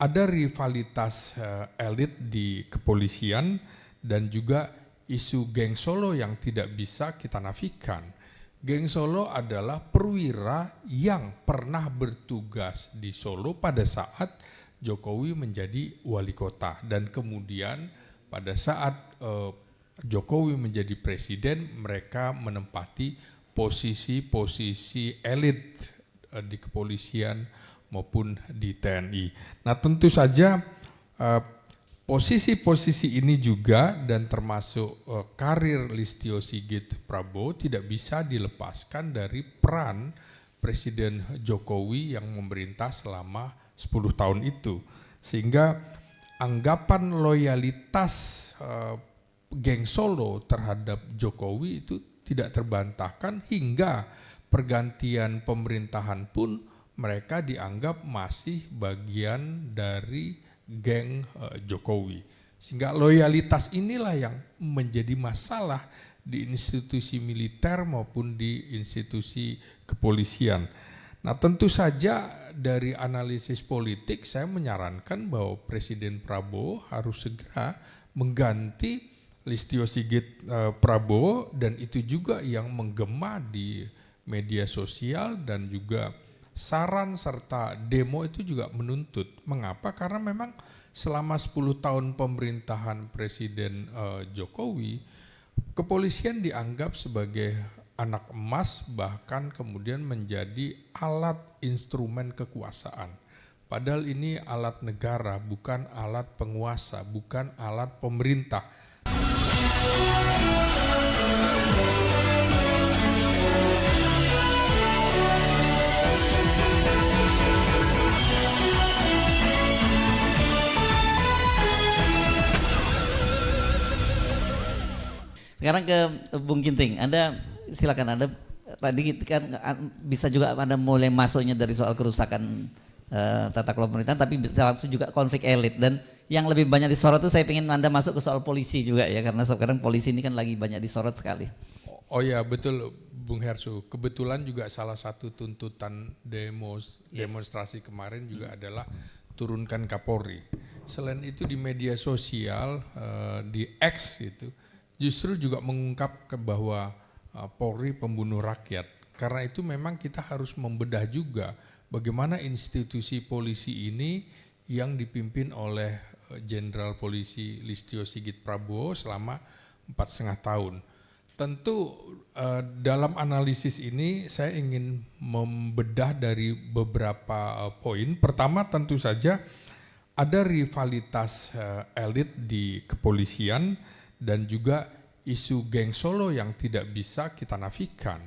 ada rivalitas elit di kepolisian dan juga isu geng Solo yang tidak bisa kita nafikan. Geng Solo adalah perwira yang pernah bertugas di Solo pada saat Jokowi menjadi wali kota, dan kemudian pada saat Jokowi menjadi presiden mereka menempati posisi-posisi elit di kepolisian maupun di TNI. Nah, tentu saja posisi-posisi ini juga dan termasuk karir Listio Sigit Prabowo tidak bisa dilepaskan dari peran Presiden Jokowi yang memerintah selama 10 tahun itu. Sehingga anggapan loyalitas geng Solo terhadap Jokowi itu tidak terbantahkan hingga pergantian pemerintahan pun mereka dianggap masih bagian dari geng Jokowi. Sehingga loyalitas inilah yang menjadi masalah di institusi militer maupun di institusi kepolisian. Nah, tentu saja dari analisis politik saya menyarankan bahwa Presiden Prabowo harus segera mengganti Listio Sigit Prabowo, dan itu juga yang menggema di media sosial dan juga saran serta demo itu juga menuntut. Mengapa? Karena memang selama 10 tahun pemerintahan Presiden Jokowi, kepolisian dianggap sebagai anak emas, bahkan kemudian menjadi alat instrumen kekuasaan. Padahal ini alat negara, bukan alat penguasa, bukan alat pemerintah. Sekarang ke Bung Ginting, Anda silakan. Anda tadi kan bisa juga Anda mulai masuknya dari soal kerusakan tata kelola pemerintahan, tapi bisa langsung juga konflik elit, dan yang lebih banyak disorot itu saya ingin Anda masuk ke soal polisi juga ya, karena sekarang polisi ini kan lagi banyak disorot sekali. Oh ya, betul Bung Hersu. Kebetulan juga salah satu tuntutan demonstrasi kemarin juga adalah turunkan Kapolri. Selain itu di media sosial, di X itu justru juga mengungkapkan bahwa Polri pembunuh rakyat. Karena itu memang kita harus membedah juga bagaimana institusi polisi ini yang dipimpin oleh Jenderal Polisi Listio Sigit Prabowo selama 4,5 tahun. Tentu dalam analisis ini saya ingin membedah dari beberapa poin. Pertama, tentu saja ada rivalitas elit di kepolisian dan juga isu geng Solo yang tidak bisa kita nafikan.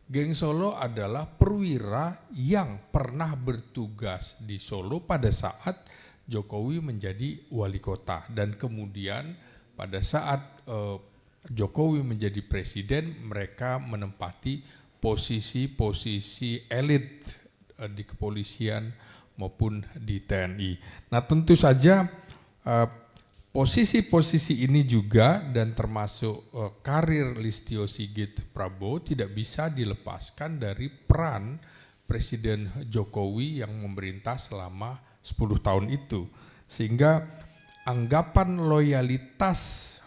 Geng Solo adalah perwira yang pernah bertugas di Solo pada saat Jokowi menjadi wali kota, dan kemudian pada saat Jokowi menjadi presiden mereka menempati posisi-posisi elit di kepolisian maupun di TNI. Nah, tentu saja posisi-posisi ini juga dan termasuk karir Listio Sigit Prabowo tidak bisa dilepaskan dari peran Presiden Jokowi yang memerintah selama 10 tahun itu. Sehingga anggapan loyalitas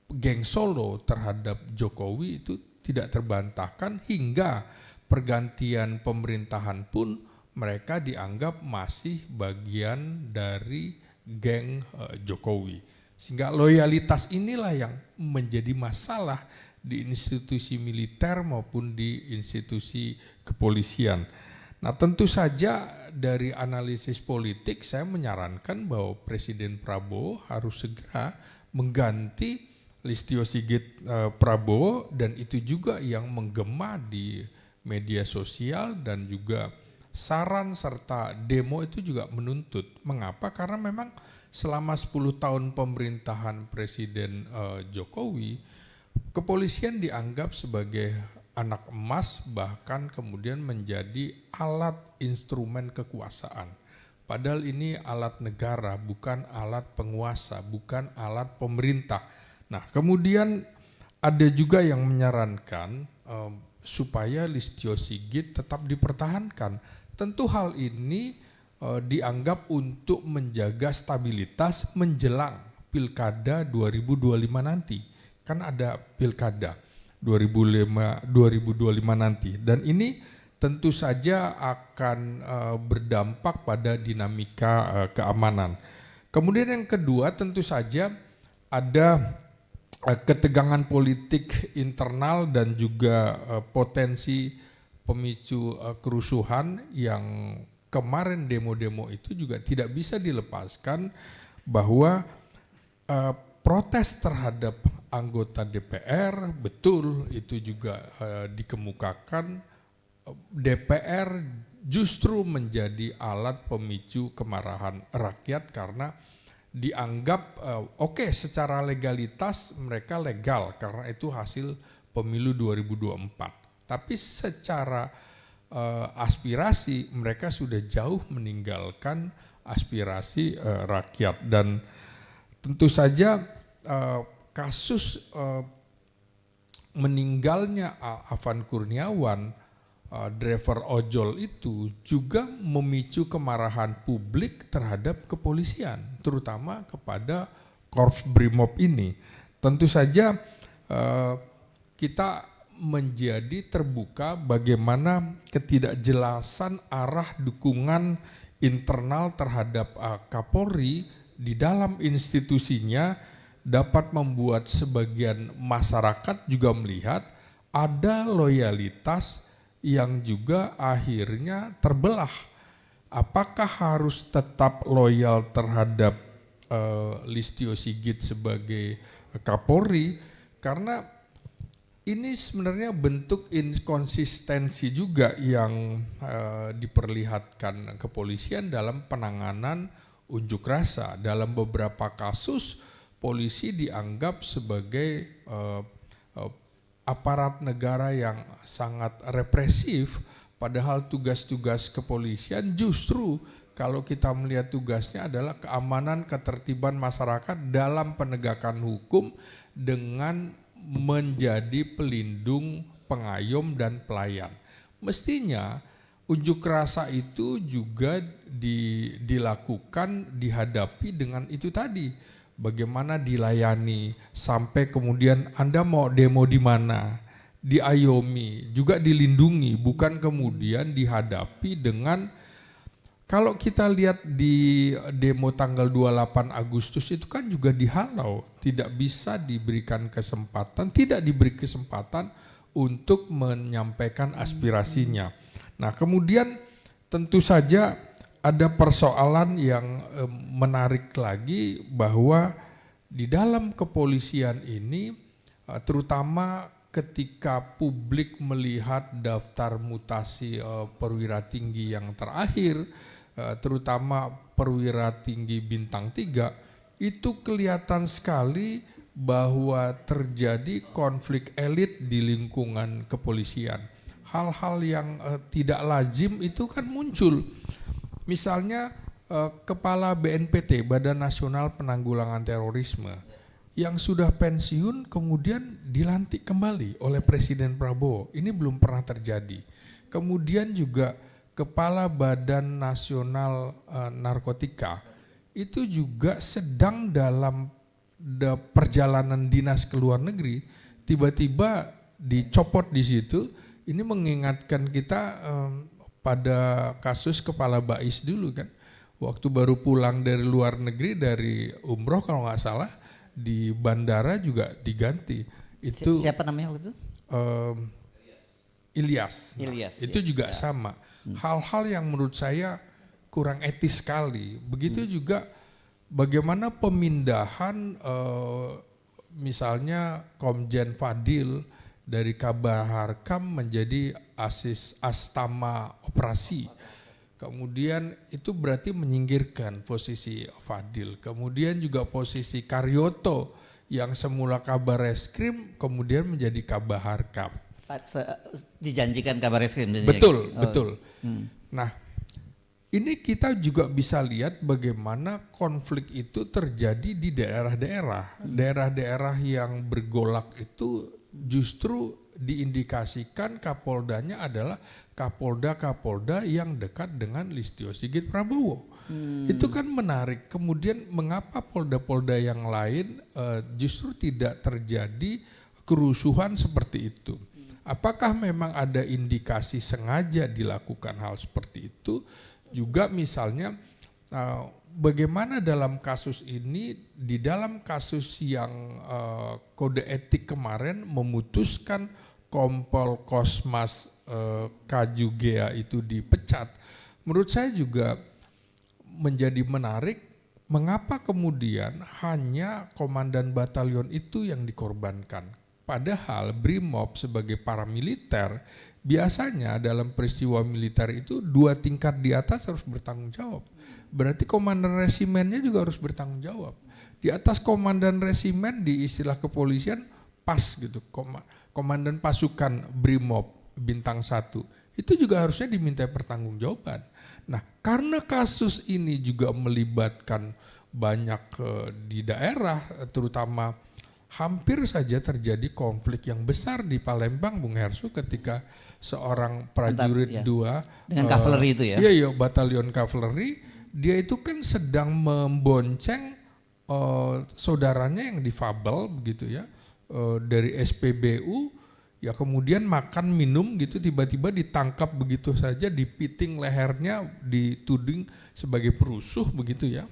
geng Solo terhadap Jokowi itu tidak terbantahkan hingga pergantian pemerintahan pun mereka dianggap masih bagian dari geng Jokowi. Sehingga loyalitas inilah yang menjadi masalah di institusi militer maupun di institusi kepolisian. Nah, tentu saja dari analisis politik saya menyarankan bahwa Presiden Prabowo harus segera mengganti Listio Sigit Prabowo, dan itu juga yang menggema di media sosial dan juga saran serta demo itu juga menuntut. Mengapa? Karena memang selama 10 tahun pemerintahan Presiden Jokowi, kepolisian dianggap sebagai anak emas, bahkan kemudian menjadi alat instrumen kekuasaan. Padahal ini alat negara, bukan alat penguasa, bukan alat pemerintah. Nah, kemudian ada juga yang menyarankan supaya Listio Sigit tetap dipertahankan. Tentu hal ini dianggap untuk menjaga stabilitas menjelang Pilkada 2025 nanti. Kan ada Pilkada 2025 nanti, dan ini tentu saja akan berdampak pada dinamika keamanan. Kemudian yang kedua tentu saja ada ketegangan politik internal dan juga potensi pemicu kerusuhan yang kemarin demo-demo itu juga tidak bisa dilepaskan bahwa protes terhadap anggota DPR, betul itu juga dikemukakan, DPR justru menjadi alat pemicu kemarahan rakyat karena dianggap oke, secara legalitas mereka legal karena itu hasil pemilu 2024. Tapi secara aspirasi mereka sudah jauh meninggalkan aspirasi rakyat, dan tentu saja kasus meninggalnya Afan Kurniawan, driver ojol itu juga memicu kemarahan publik terhadap kepolisian, terutama kepada Korps Brimob ini. Tentu saja kita menjadi terbuka bagaimana ketidakjelasan arah dukungan internal terhadap Kapolri di dalam institusinya dapat membuat sebagian masyarakat juga melihat ada loyalitas yang juga akhirnya terbelah. Apakah harus tetap loyal terhadap Listio Sigit sebagai Kapolri? Karena ini sebenarnya bentuk inkonsistensi juga yang diperlihatkan kepolisian dalam penanganan unjuk rasa. Dalam beberapa kasus polisi dianggap sebagai aparat negara yang sangat represif, padahal tugas-tugas kepolisian justru kalau kita melihat tugasnya adalah keamanan ketertiban masyarakat dalam penegakan hukum dengan menjadi pelindung, pengayom dan pelayan. Mestinya unjuk rasa itu juga dilakukan, dihadapi dengan itu tadi. Bagaimana dilayani sampai kemudian Anda mau demo di mana, diayomi, juga dilindungi, bukan kemudian dihadapi dengan, kalau kita lihat di demo tanggal 28 Agustus itu kan juga dihalau, tidak bisa diberikan kesempatan, tidak diberi kesempatan untuk menyampaikan aspirasinya. Nah, kemudian tentu saja ada persoalan yang menarik lagi bahwa di dalam kepolisian ini terutama ketika publik melihat daftar mutasi perwira tinggi yang terakhir, terutama perwira tinggi bintang 3, itu kelihatan sekali bahwa terjadi konflik elit di lingkungan kepolisian. Hal-hal yang tidak lazim itu kan muncul. Misalnya Kepala BNPT, Badan Nasional Penanggulangan Terorisme, yang sudah pensiun kemudian dilantik kembali oleh Presiden Prabowo. Ini belum pernah terjadi. Kemudian juga Kepala Badan Nasional Narkotika itu juga sedang dalam perjalanan dinas ke luar negeri, tiba-tiba dicopot di situ. Ini mengingatkan kita pada kasus Kepala Bais dulu kan, waktu baru pulang dari luar negeri dari umroh kalau nggak salah, di bandara juga diganti. Itu siapa namanya waktu itu? Ilyas. Nah, itu juga sama. Hal-hal yang menurut saya kurang etis sekali. Begitu juga bagaimana pemindahan misalnya Komjen Fadil dari Kabar Harkam menjadi Astama Operasi. Kemudian itu berarti menyingkirkan posisi Fadil. Kemudian juga posisi Karyoto yang semula Kabar Reskrim kemudian menjadi Kabar Harkam. Dijanjikan Kabar Reskrim. Betul, betul. Nah, ini kita juga bisa lihat bagaimana konflik itu terjadi di daerah-daerah. Daerah-daerah yang bergolak itu justru diindikasikan Kapoldanya adalah Kapolda yang dekat dengan Listio Sigit Prabowo. Itu kan menarik. Kemudian mengapa polda-polda yang lain justru tidak terjadi kerusuhan seperti itu? Apakah memang ada indikasi sengaja dilakukan hal seperti itu? Juga misalnya bagaimana dalam kasus ini, di dalam kasus yang kode etik kemarin memutuskan Kompol Kosmas Kajugea itu dipecat, menurut saya juga menjadi menarik mengapa kemudian hanya komandan batalion itu yang dikorbankan. Padahal BRIMOB sebagai paramiliter biasanya dalam peristiwa militer itu 2 tingkat di atas harus bertanggung jawab. Berarti komandan resimennya juga harus bertanggung jawab. Di atas komandan resimen di istilah kepolisian PAS gitu, komandan pasukan BRIMOB bintang 1 itu juga harusnya diminta pertanggungjawaban. Nah, karena kasus ini juga melibatkan banyak di daerah, terutama hampir saja terjadi konflik yang besar di Palembang, Bung Hersu, ketika seorang prajurit dengan kavaleri itu ya. Iya, batalion kavaleri, dia itu kan sedang membonceng saudaranya yang difabel begitu ya, dari SPBU. Ya kemudian makan minum gitu, tiba-tiba ditangkap begitu saja, dipiting lehernya, dituding sebagai perusuh begitu ya.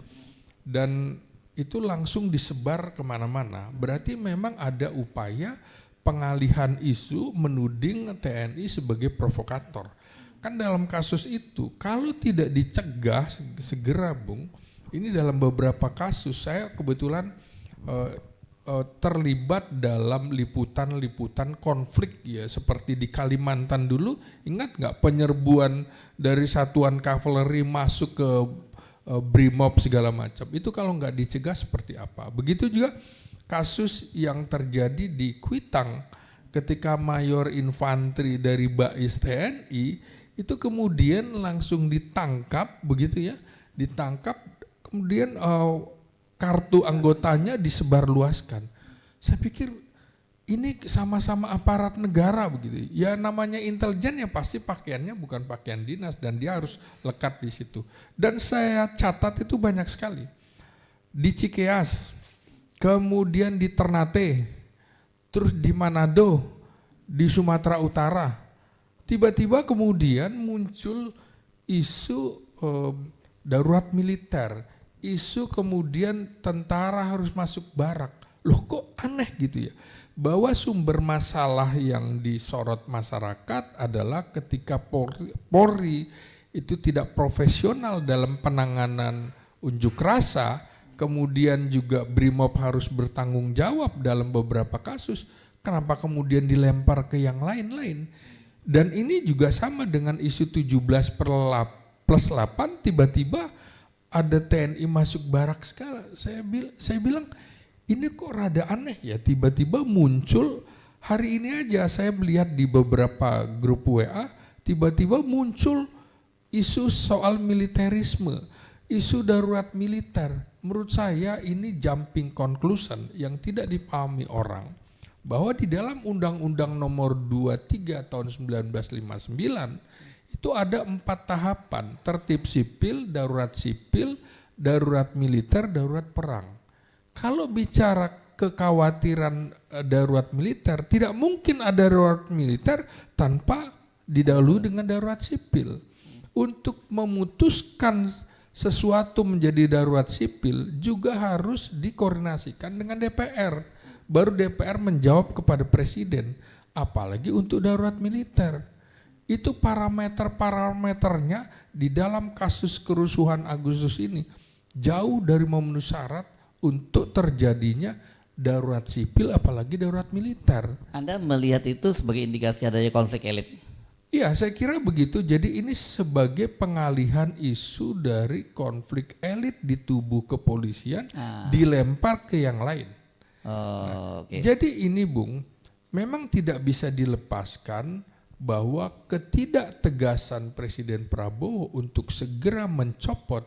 Dan itu langsung disebar kemana-mana. Berarti memang ada upaya pengalihan isu menuding TNI sebagai provokator. Kan dalam kasus itu kalau tidak dicegah segera, Bung, ini dalam beberapa kasus saya kebetulan terlibat dalam liputan-liputan konflik ya, seperti di Kalimantan dulu, ingat nggak penyerbuan dari satuan kavaleri masuk ke BRIMOB segala macam, itu kalau nggak dicegah seperti apa. Begitu juga kasus yang terjadi di Kuitang ketika mayor infanteri dari Bais TNI itu kemudian langsung ditangkap begitu ya, ditangkap kemudian kartu anggotanya disebarluaskan. Saya pikir ini sama-sama aparat negara begitu. Ya namanya intelijen ya pasti pakaiannya bukan pakaian dinas dan dia harus lekat di situ. Dan saya catat itu banyak sekali. Di Cikeas, kemudian di Ternate, terus di Manado, di Sumatera Utara. Tiba-tiba kemudian muncul isu darurat militer. Isu kemudian tentara harus masuk barak. Loh kok aneh gitu ya. Bahwa sumber masalah yang disorot masyarakat adalah ketika Polri itu tidak profesional dalam penanganan unjuk rasa, kemudian juga BRIMOB harus bertanggung jawab dalam beberapa kasus, kenapa kemudian dilempar ke yang lain-lain? Dan ini juga sama dengan isu 17+8, tiba-tiba ada TNI masuk barak segala. Saya bilang ini kok rada aneh ya, tiba-tiba muncul hari ini aja saya melihat di beberapa grup WA, tiba-tiba muncul isu soal militerisme, isu darurat militer. Menurut saya ini jumping conclusion yang tidak dipahami orang, bahwa di dalam Undang-Undang Nomor 23 tahun 1959 itu ada 4 tahapan: tertib sipil, darurat militer, darurat perang. Kalau bicara kekhawatiran darurat militer, tidak mungkin ada darurat militer tanpa didahului dengan darurat sipil. Untuk memutuskan sesuatu menjadi darurat sipil juga harus dikoordinasikan dengan DPR. Baru DPR menjawab kepada Presiden, apalagi untuk darurat militer. Itu parameternya di dalam kasus kerusuhan Agustus ini jauh dari memenuhi syarat untuk terjadinya darurat sipil apalagi darurat militer. Anda melihat itu sebagai indikasi adanya konflik elit? Iya, saya kira begitu. Jadi ini sebagai pengalihan isu dari konflik elit di tubuh kepolisian dilempar ke yang lain. Okay. Jadi ini Bung, memang tidak bisa dilepaskan bahwa ketidaktegasan Presiden Prabowo untuk segera mencopot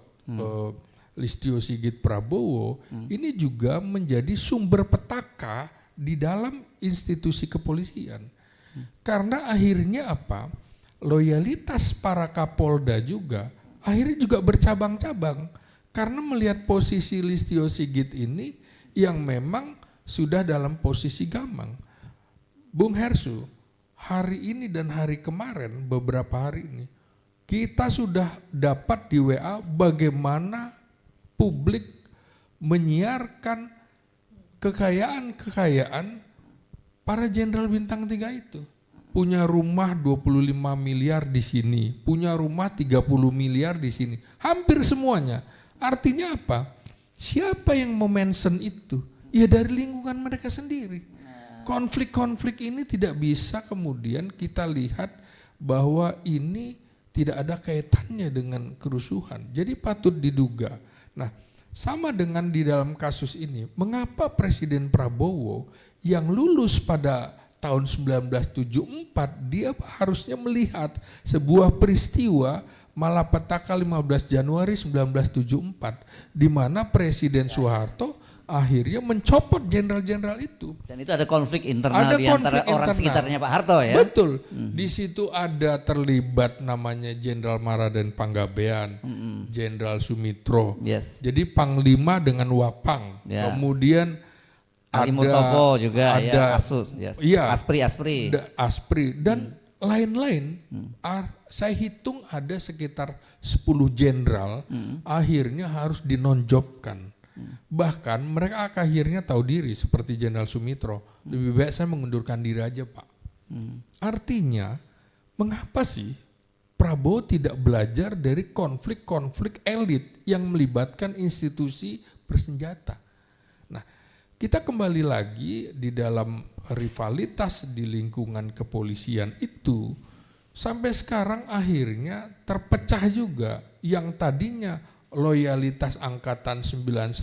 Listio Sigit Prabowo ini juga menjadi sumber petaka di dalam institusi kepolisian. Karena akhirnya apa? loyalitas para Kapolda juga akhirnya juga bercabang-cabang karena melihat posisi Listio Sigit ini yang memang sudah dalam posisi gamang. Bung Hersu, hari ini dan hari kemarin, beberapa hari ini, kita sudah dapat di WA bagaimana publik menyiarkan kekayaan-kekayaan para jenderal bintang 3 itu. Punya rumah 25 miliar di sini, punya rumah 30 miliar di sini. Hampir semuanya. Artinya apa? Siapa yang memention itu? Ya dari lingkungan mereka sendiri. Konflik-konflik ini tidak bisa kemudian kita lihat bahwa ini tidak ada kaitannya dengan kerusuhan. Jadi patut diduga. Nah, sama dengan di dalam kasus ini, mengapa Presiden Prabowo yang lulus pada tahun 1974, dia harusnya melihat sebuah peristiwa malapetaka 15 Januari 1974, di mana Presiden Soeharto akhirnya mencopot jenderal-jenderal itu. Dan itu ada konflik internal di antara orang sekitarnya Pak Harto ya? Betul. Di situ ada terlibat namanya Jenderal Maraden Panggabean, Jenderal Sumitro. Yes. Jadi Panglima dengan Wapang. Ya. Kemudian Ali Murtopo juga ada, ya, Asus, yes. Iya, Aspri dan lain-lain. Saya hitung ada sekitar 10 jenderal akhirnya harus dinonjobkan. Bahkan mereka akhirnya tahu diri seperti Jenderal Sumitro, lebih baik saya mengundurkan diri aja Pak. Artinya mengapa sih Prabowo tidak belajar dari konflik-konflik elit yang melibatkan institusi bersenjata? Nah, kita kembali lagi di dalam rivalitas di lingkungan kepolisian itu, sampai sekarang akhirnya terpecah juga. Yang tadinya loyalitas angkatan 91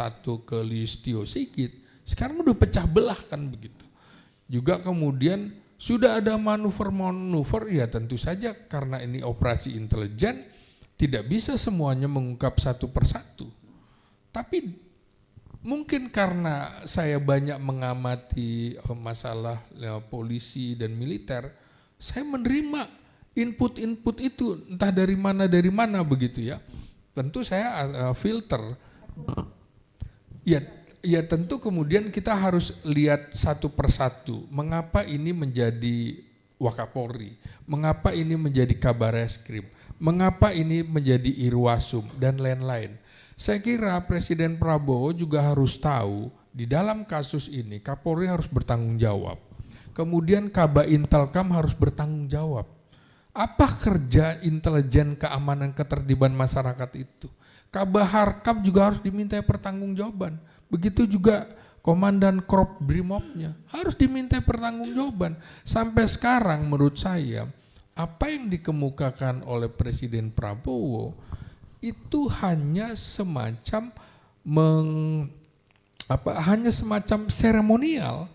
ke Listio Sigit, sekarang udah pecah belah kan begitu. Juga kemudian sudah ada manuver-manuver, ya tentu saja karena ini operasi intelijen, tidak bisa semuanya mengungkap satu persatu. Tapi mungkin karena saya banyak mengamati masalah polisi dan militer, saya menerima input-input itu entah dari mana begitu ya. Tentu saya filter. Ya tentu kemudian kita harus lihat satu persatu. Mengapa ini menjadi Wakapolri? Mengapa ini menjadi Kabareskrim? Mengapa ini menjadi Irwasum dan lain-lain? Saya kira Presiden Prabowo juga harus tahu di dalam kasus ini Kapolri harus bertanggung jawab. Kemudian Kaba Intelkam harus bertanggung jawab. Apa kerja intelijen keamanan ketertiban masyarakat itu? Kaba Harkam juga harus diminta pertanggungjawaban. Begitu juga Komandan Korp Brimopnya harus diminta pertanggungjawaban. Sampai sekarang menurut saya apa yang dikemukakan oleh Presiden Prabowo itu hanya semacam hanya semacam seremonial,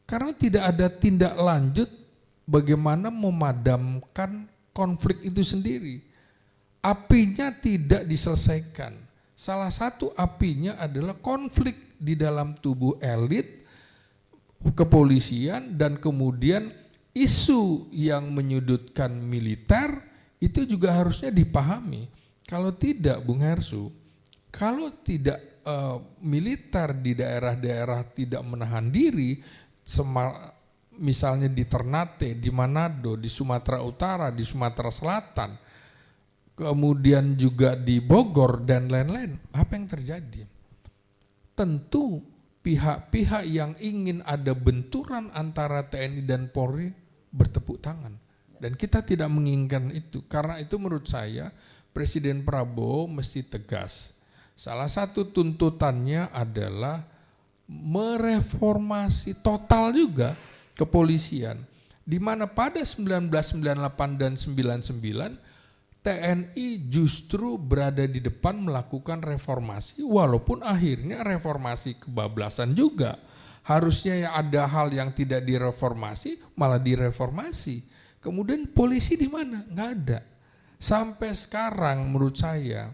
karena tidak ada tindak lanjut bagaimana memadamkan konflik itu sendiri. Apinya tidak diselesaikan. Salah satu apinya adalah konflik di dalam tubuh elit kepolisian, dan kemudian isu yang menyudutkan militer itu juga harusnya dipahami. Kalau tidak, Bung Hersu, kalau tidak militer di daerah-daerah tidak menahan diri, misalnya di Ternate, di Manado, di Sumatera Utara, di Sumatera Selatan, kemudian juga di Bogor dan lain-lain, apa yang terjadi? Tentu pihak-pihak yang ingin ada benturan antara TNI dan Polri bertepuk tangan. Dan kita tidak menginginkan itu. Karena itu menurut saya Presiden Prabowo mesti tegas. Salah satu tuntutannya adalah mereformasi total juga kepolisian, di mana pada 1998 dan 99 TNI justru berada di depan melakukan reformasi, walaupun akhirnya reformasi kebablasan juga. Harusnya ya ada hal yang tidak direformasi, malah direformasi. Kemudian polisi di mana? Nggak ada. Sampai sekarang menurut saya,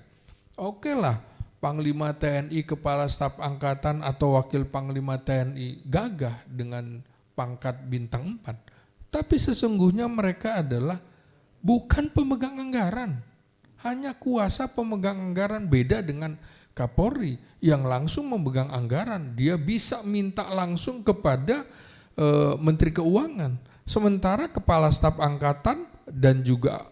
oke lah Panglima TNI, Kepala Staf Angkatan atau Wakil Panglima TNI gagah dengan pangkat bintang 4. Tapi sesungguhnya mereka adalah bukan pemegang anggaran. Hanya kuasa pemegang anggaran, beda dengan Kapolri yang langsung memegang anggaran. Dia bisa minta langsung kepada Menteri Keuangan. Sementara Kepala Staf Angkatan dan juga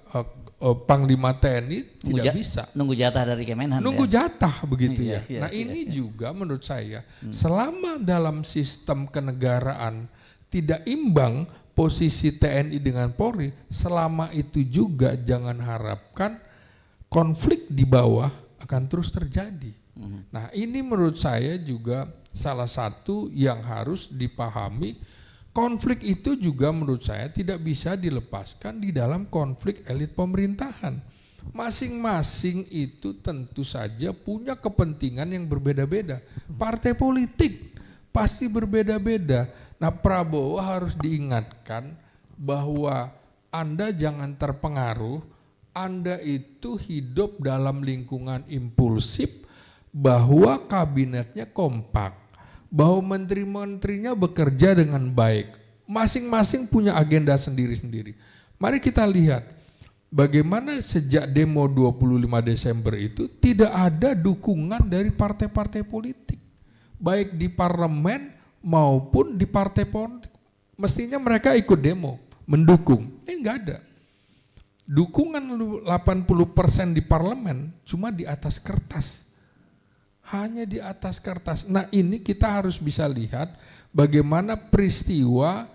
Panglima TNI tidak bisa. Nunggu jatah dari Kemenhan. Nunggu jatah begitu Iya, ya. iya, Nah iya, ini iya. juga menurut saya selama dalam sistem kenegaraan tidak imbang posisi TNI dengan Polri, selama itu juga jangan harapkan konflik di bawah akan terus terjadi. Nah ini menurut saya juga salah satu yang harus dipahami. Konflik itu juga menurut saya tidak bisa dilepaskan di dalam konflik elit pemerintahan. Masing-masing itu tentu saja punya kepentingan yang berbeda-beda. Partai politik pasti berbeda-beda. Nah Prabowo harus diingatkan bahwa Anda jangan terpengaruh, Anda itu hidup dalam lingkungan impulsif, bahwa kabinetnya kompak, bahwa menteri-menterinya bekerja dengan baik, masing-masing punya agenda sendiri-sendiri. Mari kita lihat bagaimana sejak demo 25 Desember itu tidak ada dukungan dari partai-partai politik, baik di parlemen maupun di partai politik. Mestinya mereka ikut demo, mendukung, enggak ada. Dukungan 80% di parlemen cuma di atas kertas. Hanya di atas kertas. Nah ini kita harus bisa lihat bagaimana peristiwa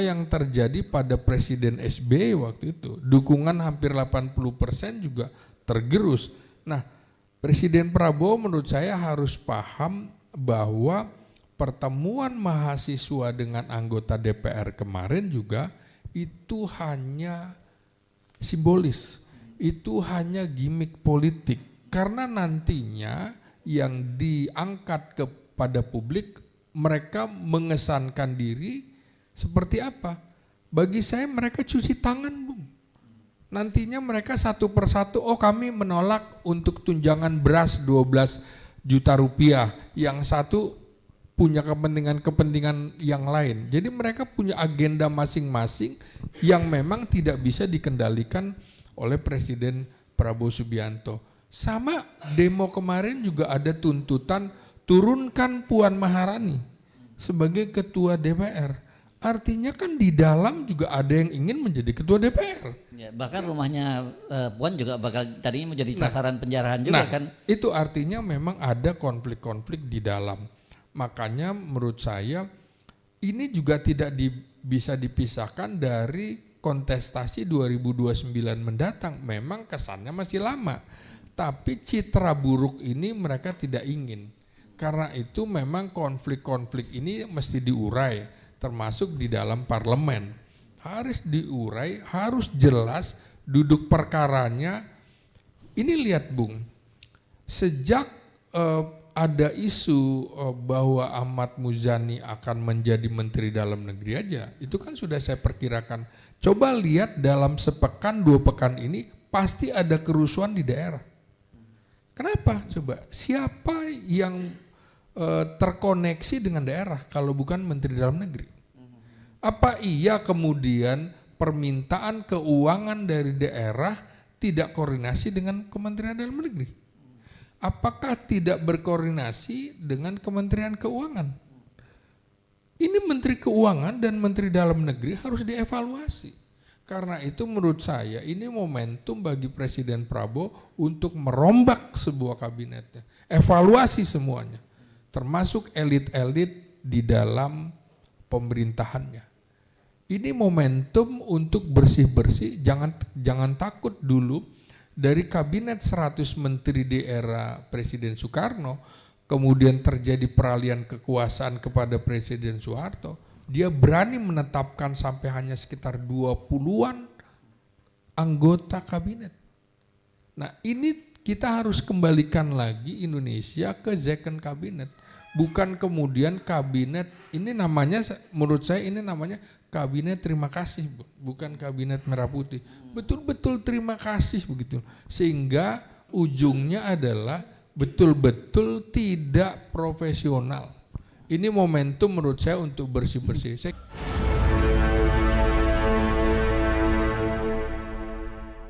yang terjadi pada Presiden SBY waktu itu. Dukungan hampir 80% juga tergerus. Nah Presiden Prabowo menurut saya harus paham bahwa pertemuan mahasiswa dengan anggota DPR kemarin juga itu hanya simbolis. Itu hanya gimmick politik. Karena nantinya yang diangkat kepada publik, mereka mengesankan diri seperti apa? Bagi saya mereka cuci tangan, Bung. Nantinya mereka satu persatu, oh kami menolak untuk tunjangan beras 12 juta rupiah. Yang satu punya kepentingan yang lain. Jadi mereka punya agenda masing-masing yang memang tidak bisa dikendalikan oleh Presiden Prabowo Subianto. Sama demo kemarin juga ada tuntutan turunkan Puan Maharani sebagai ketua DPR. Artinya kan di dalam juga ada yang ingin menjadi ketua DPR. Ya, bahkan rumahnya Puan juga bakal tadinya menjadi sasaran penjarahan juga kan. Itu artinya memang ada konflik-konflik di dalam. Makanya menurut saya ini juga tidak bisa dipisahkan dari kontestasi 2029 mendatang. Memang kesannya masih lama. Tapi citra buruk ini mereka tidak ingin. Karena itu memang konflik-konflik ini mesti diurai, termasuk di dalam parlemen. Harus diurai, harus jelas duduk perkaranya. Ini lihat Bung, sejak ada isu bahwa Ahmad Muzani akan menjadi Menteri Dalam Negeri aja, itu kan sudah saya perkirakan. Coba lihat dalam sepekan, 2 pekan ini pasti ada kerusuhan di daerah. Kenapa? Coba siapa yang terkoneksi dengan daerah kalau bukan Menteri Dalam Negeri? Apa iya kemudian permintaan keuangan dari daerah tidak koordinasi dengan Kementerian Dalam Negeri? Apakah tidak berkoordinasi dengan Kementerian Keuangan? Ini Menteri Keuangan dan Menteri Dalam Negeri harus dievaluasi. Karena itu menurut saya ini momentum bagi Presiden Prabowo untuk merombak sebuah kabinetnya. Evaluasi semuanya, termasuk elit-elit di dalam pemerintahannya. Ini momentum untuk bersih-bersih, jangan takut dulu dari kabinet 100 menteri di era Presiden Soekarno, kemudian terjadi peralihan kekuasaan kepada Presiden Soeharto. Dia berani menetapkan sampai hanya sekitar 20-an anggota kabinet. Nah ini kita harus kembalikan lagi Indonesia ke second kabinet. Bukan kemudian kabinet, ini namanya menurut saya ini namanya kabinet terima kasih, bukan kabinet merah putih. Betul-betul terima kasih begitu. Sehingga ujungnya adalah betul-betul tidak profesional. Ini momentum menurut saya untuk bersih-bersih. Saya